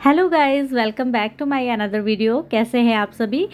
Hello guys, welcome back to my another video. कैसे हैं आप सभी।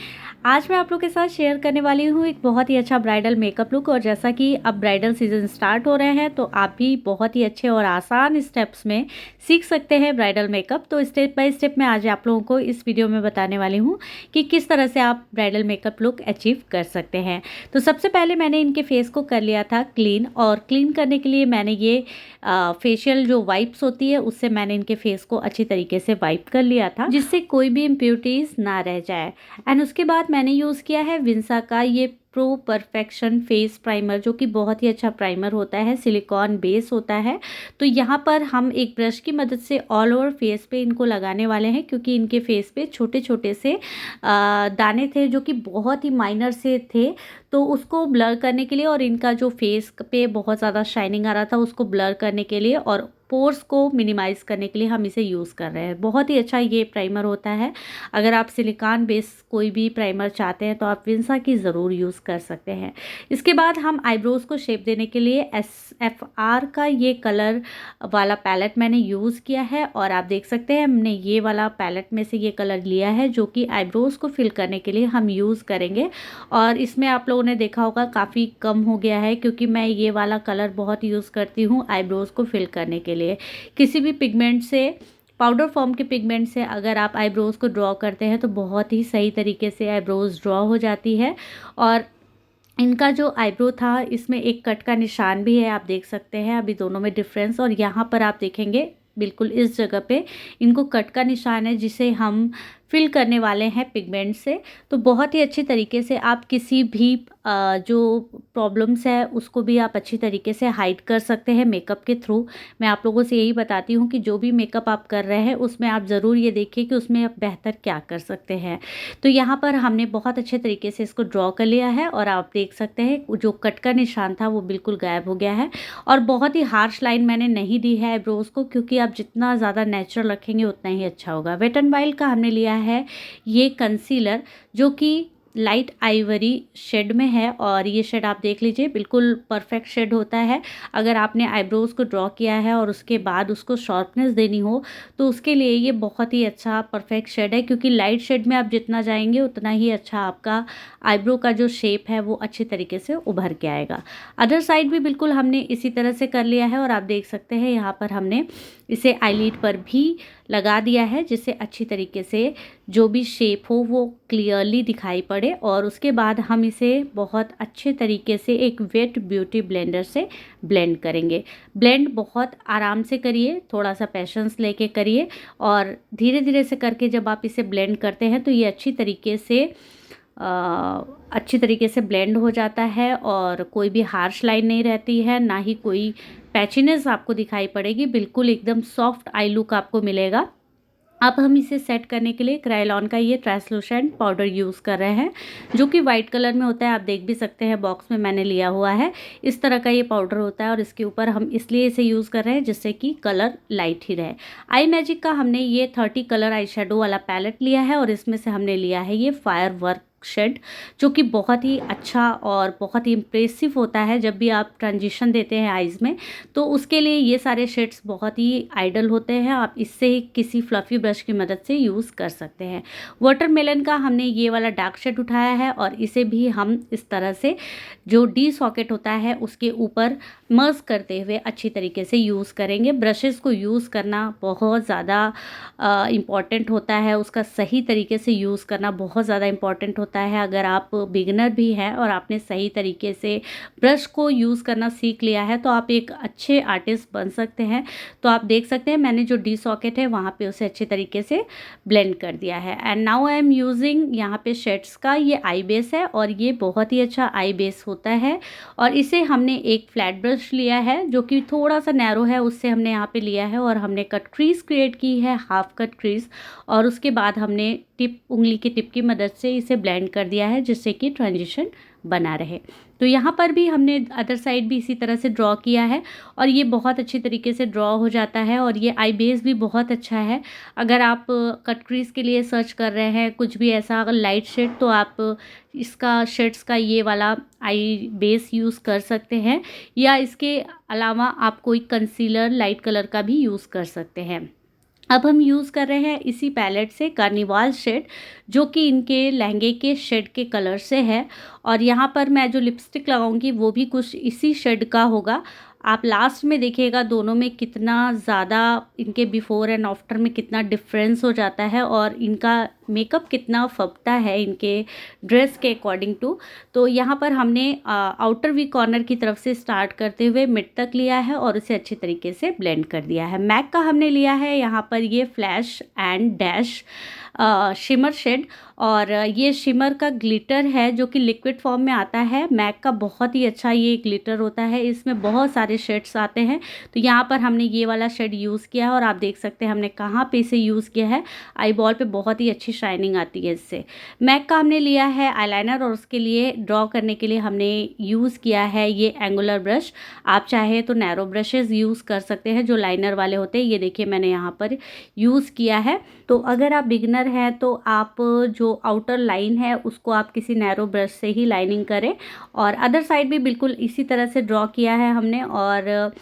आज मैं आप लोग के साथ शेयर करने वाली हूँ एक बहुत ही अच्छा ब्राइडल मेकअप लुक। और जैसा कि अब ब्राइडल सीजन स्टार्ट हो रहे हैं तो आप भी बहुत ही अच्छे और आसान स्टेप्स में सीख सकते हैं ब्राइडल मेकअप। तो स्टेप बाय स्टेप मैं आज आप लोगों को इस वीडियो में बताने वाली हूँ कि किस तरह से आप ब्राइडल मेकअप लुक अचीव कर सकते हैं। तो सबसे पहले मैंने इनके फेस को कर लिया था क्लीन, और क्लीन करने के लिए मैंने ये फेशियल जो वाइप्स होती है उससे मैंने इनके फेस को अच्छी तरीके से वाइप कर लिया था, जिससे कोई भी इम्प्योरिटीज ना रह जाए। एंड उसके बाद मैंने यूज़ किया है विंसा का ये प्रो परफेक्शन फेस प्राइमर, जो कि बहुत ही अच्छा प्राइमर होता है, सिलिकॉन बेस होता है। तो यहाँ पर हम एक ब्रश की मदद से ऑल ओवर फेस पे इनको लगाने वाले हैं, क्योंकि इनके फेस पे छोटे छोटे से दाने थे जो कि बहुत ही माइनर से थे। तो उसको ब्लर करने के लिए और इनका जो फेस पे बहुत ज़्यादा शाइनिंग आ रहा था उसको ब्लर करने के लिए और पोर्स को मिनिमाइज़ करने के लिए हम इसे यूज़ कर रहे हैं। बहुत ही अच्छा ये प्राइमर होता है। अगर आप सिलिकॉन बेस कोई भी प्राइमर चाहते हैं तो आप विंसा की ज़रूर यूज़ कर सकते हैं। इसके बाद हम आईब्रोज़ को शेप देने के लिए SFR का ये कलर वाला पैलेट मैंने यूज़ किया है। और आप देख सकते हैं हमने ये वाला पैलेट में से ये कलर लिया है जो कि आईब्रोज़ को फिल करने के लिए हम यूज़ करेंगे। और इसमें आप लोगों ने देखा होगा काफ़ी कम हो गया है, क्योंकि मैं ये वाला कलर बहुत यूज़ करती हूँ आईब्रोज़ को फिल करने के लिए। किसी भी पिगमेंट से, पाउडर फॉर्म के पिगमेंट से अगर आप आईब्रोज़ को ड्रॉ करते हैं तो बहुत ही सही तरीके से आईब्रोज़ ड्रॉ हो जाती है। और इनका जो आईब्रो था इसमें एक कट का निशान भी है, आप देख सकते हैं अभी दोनों में डिफरेंस। और यहाँ पर आप देखेंगे बिल्कुल इस जगह पे इनको कट का निशान है, जिसे हम फिल करने वाले हैं पिगमेंट से। तो बहुत ही अच्छी तरीके से आप किसी भी जो प्रॉब्लम्स है उसको भी आप अच्छी तरीके से हाइड कर सकते हैं मेकअप के थ्रू। मैं आप लोगों से यही बताती हूँ कि जो भी मेकअप आप कर रहे हैं उसमें आप ज़रूर ये देखिए कि उसमें आप बेहतर क्या कर सकते हैं। तो यहाँ पर हमने बहुत अच्छे तरीके से इसको ड्रॉ कर लिया है और आप देख सकते हैं जो कट का निशान था वो बिल्कुल गायब हो गया है। और बहुत ही हार्श लाइन मैंने नहीं दी है आईब्रोज़ को, क्योंकि आप जितना ज़्यादा नेचुरल रखेंगे उतना ही अच्छा होगा। वेट एंड वाइल्ड का हमने लिया है ये कंसीलर, जो कि लाइट आइवरी शेड में है। और ये शेड आप देख लीजिए बिल्कुल परफेक्ट शेड होता है। अगर आपने आईब्रोज़ को ड्रॉ किया है और उसके बाद उसको शार्पनेस देनी हो तो उसके लिए ये बहुत ही अच्छा परफेक्ट शेड है, क्योंकि लाइट शेड में आप जितना जाएंगे उतना ही अच्छा आपका आईब्रो का जो शेप है वो अच्छी तरीके से उभर के आएगा। अदर साइड भी बिल्कुल हमने इसी तरह से कर लिया है। और आप देख सकते हैं यहाँ पर हमने इसे आईलिड पर भी लगा दिया है, जिससे अच्छी तरीके से जो भी शेप हो वो क्लियरली दिखाई पड़े। और उसके बाद हम इसे बहुत अच्छे तरीके से एक वेट ब्यूटी ब्लेंडर से ब्लेंड करेंगे। ब्लेंड बहुत आराम से करिए, थोड़ा सा पेशेंस लेके करिए। और धीरे धीरे से करके जब आप इसे ब्लेंड करते हैं तो ये अच्छी तरीके से ब्लेंड हो जाता है और कोई भी हार्श लाइन नहीं रहती है, ना ही कोई पैचीनेस आपको दिखाई पड़ेगी। बिल्कुल एकदम सॉफ्ट आई लुक आपको मिलेगा। अब हम इसे सेट करने के लिए क्रायोलॉन का ये ट्रांसलूसेंट पाउडर यूज़ कर रहे हैं, जो कि वाइट कलर में होता है। आप देख भी सकते हैं बॉक्स में मैंने लिया हुआ है। इस तरह का ये पाउडर होता है और इसके ऊपर हम इसलिए इसे यूज़ कर रहे हैं जिससे कि कलर लाइट ही रहे। आई मैजिक का हमने ये 30 कलर आई शेडो वाला पैलेट लिया है और इसमें से हमने लिया है ये फायर वर्क शेड, जो कि बहुत ही अच्छा और बहुत ही इम्प्रेसिव होता है जब भी आप ट्रांजिशन देते हैं आईज़ में। तो उसके लिए ये सारे शेड्स बहुत ही आइडल होते हैं। आप इससे किसी फ्लफ़ी ब्रश की मदद से यूज़ कर सकते हैं। वाटरमेलन का हमने ये वाला डार्क शेड उठाया है और इसे भी हम इस तरह से जो डी सॉकेट होता है उसके ऊपर मर्ज करते हुए अच्छी तरीके से यूज़ करेंगे। ब्रशेज़ को यूज़ करना बहुत ज़्यादा इम्पॉर्टेंट होता है, उसका सही तरीके से यूज़ करना बहुत ज़्यादा इम्पॉर्टेंट होता है। अगर आप बिगिनर भी हैं और आपने सही तरीके से ब्रश को यूज़ करना सीख लिया है तो आप एक अच्छे आर्टिस्ट बन सकते हैं। तो आप देख सकते हैं मैंने जो डी सॉकेट है वहाँ पे उसे अच्छे तरीके से ब्लेंड कर दिया है। And now I am using यहाँ पे शेड्स का ये आई बेस है और ये बहुत ही अच्छा आई बेस होता है। और इसे हमने एक फ्लैट ब्रश लिया है जो कि थोड़ा सा नैरो है, उससे हमने यहाँ पे लिया है और हमने कट क्रीज क्रिएट की है, हाफ कट क्रीज। और उसके बाद हमने उंगली की टिप की मदद से इसे ब्लेंड कर दिया है जिससे कि ट्रांजिशन बना रहे। तो यहाँ पर भी हमने अदर साइड भी इसी तरह से ड्रॉ किया है और ये बहुत अच्छी तरीके से ड्रॉ हो जाता है। और ये आई बेस भी बहुत अच्छा है। अगर आप कट क्रीज के लिए सर्च कर रहे हैं कुछ भी ऐसा अगर लाइट शेड, तो आप इसका शेड्स का ये वाला आई बेस यूज़ कर सकते हैं, या इसके अलावा आप कोई कंसीलर लाइट कलर का भी यूज़ कर सकते हैं। अब हम यूज़ कर रहे हैं इसी पैलेट से कार्निवाल शेड, जो कि इनके लहंगे के शेड के कलर से है। और यहाँ पर मैं जो लिपस्टिक लगाऊंगी वो भी कुछ इसी शेड का होगा। आप लास्ट में देखिएगा दोनों में कितना ज़्यादा, इनके बिफोर एंड आफ्टर में कितना डिफरेंस हो जाता है और इनका मेकअप कितना फबता है इनके ड्रेस के अकॉर्डिंग टू। तो यहाँ पर हमने आउटर वी कॉर्नर की तरफ से स्टार्ट करते हुए मिड तक लिया है और उसे अच्छी तरीके से ब्लेंड कर दिया है। मैक का हमने लिया है यहाँ पर ये flash and dash shimmer shade, और ये शिमर का ग्लिटर है जो कि लिक्विड फॉर्म में आता है। मैक का बहुत ही अच्छा ये ग्लिटर होता है, इसमें बहुत सारे शेड्स आते हैं। तो यहाँ पर हमने ये वाला शेड यूज़ किया है और आप देख सकते हैं हमने कहाँ पे इसे यूज़ किया है। आई बॉल पे बहुत ही अच्छी शाइनिंग आती है इससे। मैक का हमने लिया है आईलाइनर और उसके लिए ड्रॉ करने के लिए हमने यूज़ किया है ये एंगुलर ब्रश। आप चाहे तो नैरो ब्रशेज़ यूज़ कर सकते हैं जो लाइनर वाले होते हैं। ये देखिए मैंने यहाँ पर यूज़ किया है। तो अगर आप बिगनर हैं तो आप जो आउटर लाइन है उसको आप किसी नैरो ब्रश से ही लाइनिंग करें। और अदर साइड भी बिल्कुल इसी तरह से ड्रॉ किया है हमने, और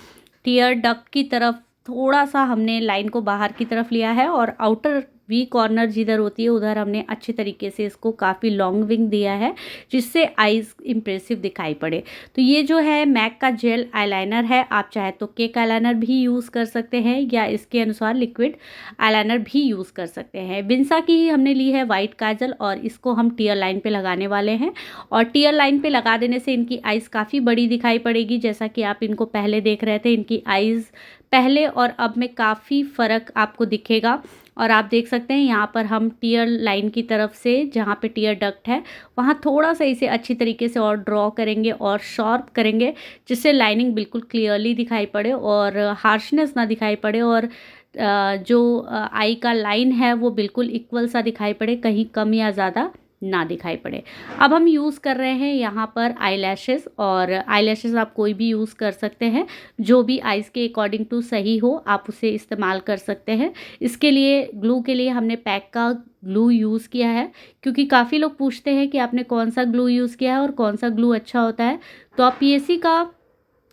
टीयर डक की तरफ थोड़ा सा हमने लाइन को बाहर की तरफ लिया है और आउटर वी कॉर्नर जिधर होती है उधर हमने अच्छे तरीके से इसको काफ़ी लॉन्ग विंग दिया है जिससे आईज इम्प्रेसिव दिखाई पड़े। तो ये जो है मैक का जेल आईलाइनर है, आप चाहे तो केक आईलाइनर भी यूज़ कर सकते हैं या इसके अनुसार लिक्विड आईलाइनर भी यूज़ कर सकते हैं। बिंसा की ही हमने ली है वाइट काजल और इसको हम टीयर लाइन पे लगाने वाले हैं। और टीयर लाइन पे लगा देने से इनकी आइज़ काफ़ी बड़ी दिखाई पड़ेगी। जैसा कि आप इनको पहले देख रहे थे, इनकी आइज़ पहले और अब में काफ़ी फ़र्क आपको दिखेगा। और आप देख सकते हैं यहाँ पर हम टीयर लाइन की तरफ से जहाँ पे टीयर डक्ट है वहाँ थोड़ा सा इसे अच्छी तरीके से और ड्रॉ करेंगे और शार्प करेंगे जिससे लाइनिंग बिल्कुल क्लियरली दिखाई पड़े और हार्शनेस ना दिखाई पड़े, और जो आई का लाइन है वो बिल्कुल इक्वल सा दिखाई पड़े, कहीं कम या ज़्यादा ना दिखाई पड़े। अब हम यूज़ कर रहे हैं यहाँ पर आईलैशेस, और आईलैशेस आप कोई भी यूज़ कर सकते हैं, जो भी आइज़ के अकॉर्डिंग टू सही हो आप उसे इस्तेमाल कर सकते हैं। इसके लिए ग्लू के लिए हमने पैक का ग्लू यूज़ किया है, क्योंकि काफ़ी लोग पूछते हैं कि आपने कौन सा ग्लू यूज़ किया है और कौन सा ग्लू अच्छा होता है। तो आप पीएसी का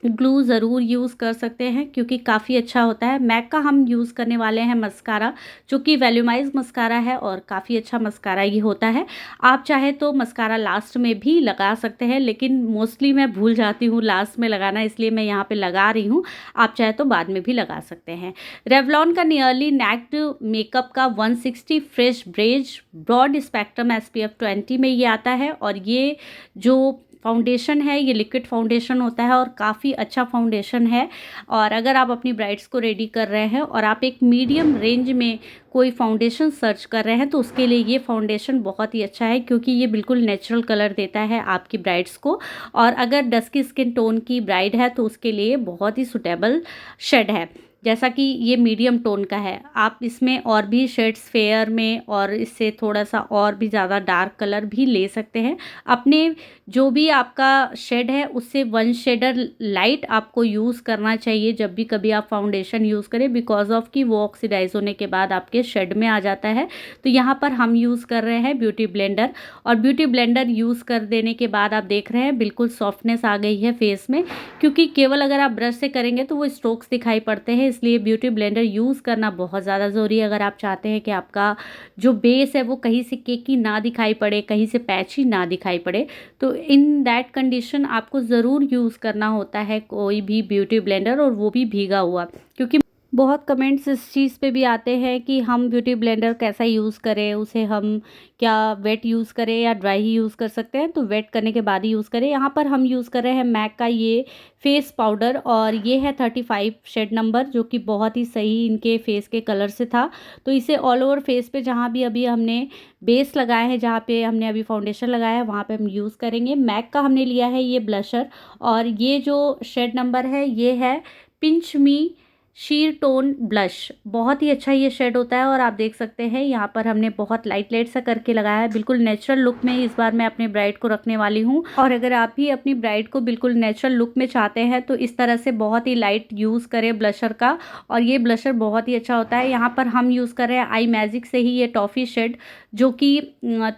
ग्लू ज़रूर यूज़ कर सकते हैं क्योंकि काफ़ी अच्छा होता है। मैक का हम यूज़ करने वाले हैं मस्कारा, जो कि वॉल्यूमाइज मस्कारा है और काफ़ी अच्छा मस्कारा ये होता है। आप चाहे तो मस्कारा लास्ट में भी लगा सकते हैं, लेकिन मोस्टली मैं भूल जाती हूँ लास्ट में लगाना, इसलिए मैं यहाँ पे लगा रही हूँ। आप चाहे तो बाद में भी लगा सकते हैं। रेवलॉन का नियरली नेक्ड मेकअप का 160 फ्रेश ब्रेज ब्रॉड स्पेक्ट्रम SPF 20 में ये आता है, और ये जो फाउंडेशन है ये लिक्विड फाउंडेशन होता है और काफ़ी अच्छा फाउंडेशन है। और अगर आप अपनी ब्राइड्स को रेडी कर रहे हैं और आप एक मीडियम रेंज में कोई फाउंडेशन सर्च कर रहे हैं तो उसके लिए ये फाउंडेशन बहुत ही अच्छा है, क्योंकि ये बिल्कुल नेचुरल कलर देता है आपकी ब्राइड्स को। और अगर डस्की स्किन टोन की ब्राइड है तो उसके लिए बहुत ही सुटेबल शेड है। जैसा कि ये मीडियम टोन का है, आप इसमें और भी शेड्स फेयर में और इससे थोड़ा सा और भी ज़्यादा डार्क कलर भी ले सकते हैं। अपने जो भी आपका शेड है उससे 1 शेडर लाइट आपको यूज़ करना चाहिए जब भी कभी आप फाउंडेशन यूज़ करें, बिकॉज ऑफ कि वो ऑक्सीडाइज होने के बाद आपके शेड में आ जाता है। तो यहाँ पर हम यूज़ कर रहे हैं ब्यूटी ब्लेंडर, और ब्यूटी ब्लेंडर यूज़ कर देने के बाद आप देख रहे हैं बिल्कुल सॉफ्टनेस आ गई है फेस में, क्योंकि केवल अगर आप ब्रश से करेंगे तो वो स्ट्रोक्स दिखाई पड़ते हैं। इसलिए ब्यूटी ब्लेंडर यूज़ करना बहुत ज़्यादा ज़रूरी है अगर आप चाहते हैं कि आपका जो बेस है वो कहीं से केकी ना दिखाई पड़े, कहीं से पैची ना दिखाई पड़े। तो इन दैट कंडीशन आपको ज़रूर यूज़ करना होता है कोई भी ब्यूटी ब्लेंडर, और वो भी भीगा हुआ, क्योंकि बहुत कमेंट्स इस चीज़ पे भी आते हैं कि हम ब्यूटी ब्लेंडर कैसा यूज़ करें, उसे हम क्या वेट यूज़ करें या ड्राई ही यूज़ कर सकते हैं। तो वेट करने के बाद ही यूज़ करें। यहाँ पर हम यूज़ कर रहे हैं मैक का ये फेस पाउडर, और ये है 35 शेड नंबर, जो कि बहुत ही सही इनके फेस के कलर से था। तो इसे ऑल ओवर फेस पे जहाँ भी अभी हमने बेस लगाया है, जहाँ पे हमने अभी फाउंडेशन लगाया है वहाँ पे हम यूज़ करेंगे। मैक का हमने लिया है ये ब्लशर, और ये जो शेड नंबर है ये है पिंच मी शीर टोन ब्लश। बहुत ही अच्छा ये शेड होता है, और आप देख सकते हैं यहाँ पर हमने बहुत लाइट लाइट सा करके लगाया है। बिल्कुल नेचुरल लुक में इस बार मैं अपने ब्राइड को रखने वाली हूँ, और अगर आप भी अपनी ब्राइड को बिल्कुल नेचुरल लुक में चाहते हैं तो इस तरह से बहुत ही लाइट यूज़ करें ब्लशर का, और ये ब्लशर बहुत ही अच्छा होता है। यहाँ पर हम यूज़ कर रहे हैं आई मैजिक से ही ये टॉफ़ी शेड, जो कि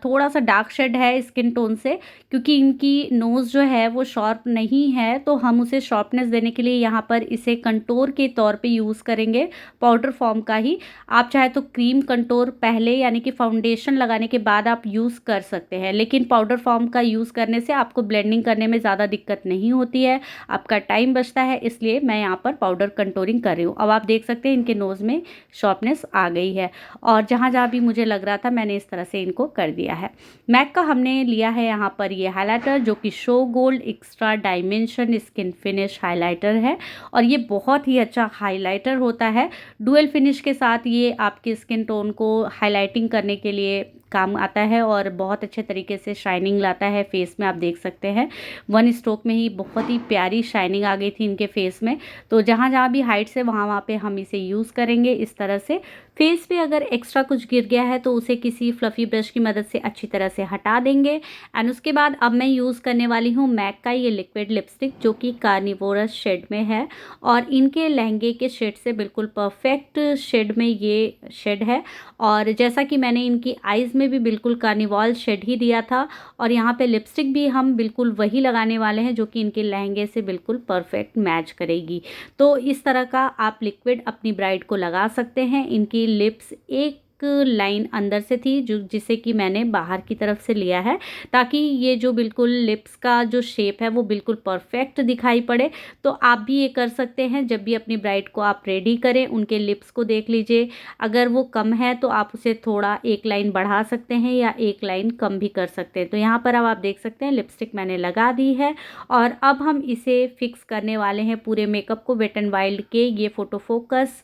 थोड़ा सा डार्क शेड है स्किन टोन से, क्योंकि इनकी नोज़ जो है वो शार्प नहीं है, तो हम उसे शार्पनेस देने के लिए यहाँ पर इसे कंटोर के तौर पे पे यूज़ करेंगे पाउडर फॉर्म का ही। आप चाहे तो क्रीम कंटूर पहले यानी कि फाउंडेशन लगाने के बाद आप यूज़ कर सकते हैं, लेकिन पाउडर फॉर्म का यूज़ करने से आपको ब्लेंडिंग करने में ज़्यादा दिक्कत नहीं होती है, आपका टाइम बचता है, इसलिए मैं यहाँ पर पाउडर कंटूरिंग कर रही हूँ। अब आप देख सकते हैं इनके नोज़ में शार्पनेस आ गई है और जहाँ जहाँ भी मुझे लग रहा था मैंने इस तरह से इनको कर दिया है। मैक का हमने लिया है यहाँ पर ये हाइलाइटर जो कि show gold extra dimension skin finish highlighter है और ये बहुत ही अच्छा हाइलाइटर होता है। डुअल फिनिश के साथ ये आपके स्किन टोन को हाइलाइटिंग करने के लिए काम आता है और बहुत अच्छे तरीके से शाइनिंग लाता है फेस में। आप देख सकते हैं वन स्ट्रोक में ही बहुत ही प्यारी शाइनिंग आ गई थी इनके फेस में। तो जहाँ जहाँ भी हाइट से वहाँ पे हम इसे यूज़ करेंगे इस तरह से। फेस पे अगर एक्स्ट्रा कुछ गिर गया है तो उसे किसी फ्लफ़ी ब्रश की मदद से अच्छी तरह से हटा देंगे। एंड उसके बाद अब मैं यूज़ करने वाली हूँ मैक का ये लिक्विड लिपस्टिक जो कि कार्निवोरस शेड में है और इनके लहंगे के शेड से बिल्कुल परफेक्ट शेड में ये शेड है। और जैसा कि मैंने इनकी आइज़ में भी बिल्कुल कार्निवाल शेड ही दिया था और यहाँ पे लिपस्टिक भी हम बिल्कुल वही लगाने वाले हैं जो कि इनके लहंगे से बिल्कुल परफेक्ट मैच करेगी। तो इस तरह का आप लिक्विड अपनी ब्राइड को लगा सकते हैं। इनकी लिप्स एक लाइन अंदर से थी जो जिसे कि मैंने बाहर की तरफ से लिया है ताकि ये जो बिल्कुल लिप्स का जो शेप है वो बिल्कुल परफेक्ट दिखाई पड़े। तो आप भी ये कर सकते हैं जब भी अपनी ब्राइड को आप रेडी करें उनके लिप्स को देख लीजिए, अगर वो कम है तो आप उसे थोड़ा एक लाइन बढ़ा सकते हैं या एक लाइन कम भी कर सकते हैं। तो यहाँ पर अब आप देख सकते हैं लिपस्टिक मैंने लगा दी है और अब हम इसे फिक्स करने वाले हैं पूरे मेकअप को वेट एंड वाइल्ड के ये फोटो फोकस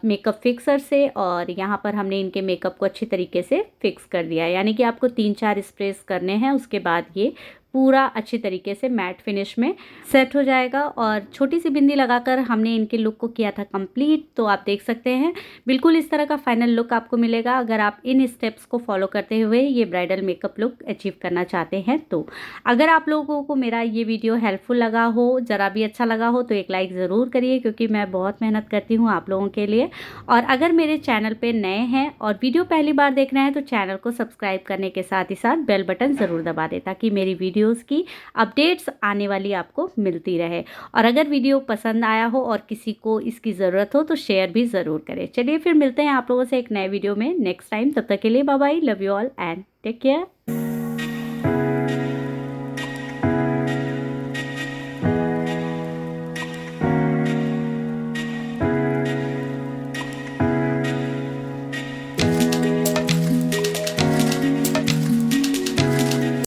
मेकअप फिक्सर से। और यहाँ पर हमने इनके मेकअप को अच्छी तरीके से फिक्स कर दिया है, यानी कि आपको 3-4 स्प्रेस करने हैं, उसके बाद ये पूरा अच्छी तरीके से मैट फिनिश में सेट हो जाएगा। और छोटी सी बिंदी लगाकर हमने इनके लुक को किया था कंप्लीट। तो आप देख सकते हैं बिल्कुल इस तरह का फाइनल लुक आपको मिलेगा अगर आप इन स्टेप्स को फॉलो करते हुए ये ब्राइडल मेकअप लुक अचीव करना चाहते हैं। तो अगर आप लोगों को मेरा ये वीडियो हेल्पफुल लगा हो, ज़रा भी अच्छा लगा हो, तो एक लाइक ज़रूर करिए क्योंकि मैं बहुत मेहनत करती हूँ आप लोगों के लिए। और अगर मेरे चैनल पर नए हैं और वीडियो पहली बार देख रहे हैं तो चैनल को सब्सक्राइब करने के साथ ही साथ बेल बटन ज़रूर दबा दें ताकि मेरी वीडियोज़ की अपडेट्स आने वाली आपको मिलती रहे। और अगर वीडियो पसंद आया हो और किसी को इसकी ज़रूरत हो तो शेयर भी ज़रूर करें। चलिए फिर मिलते हैं आप लोगों से एक नए वीडियो में नेक्स्ट टाइम। तब तक के लिए bye bye, love you all and take care.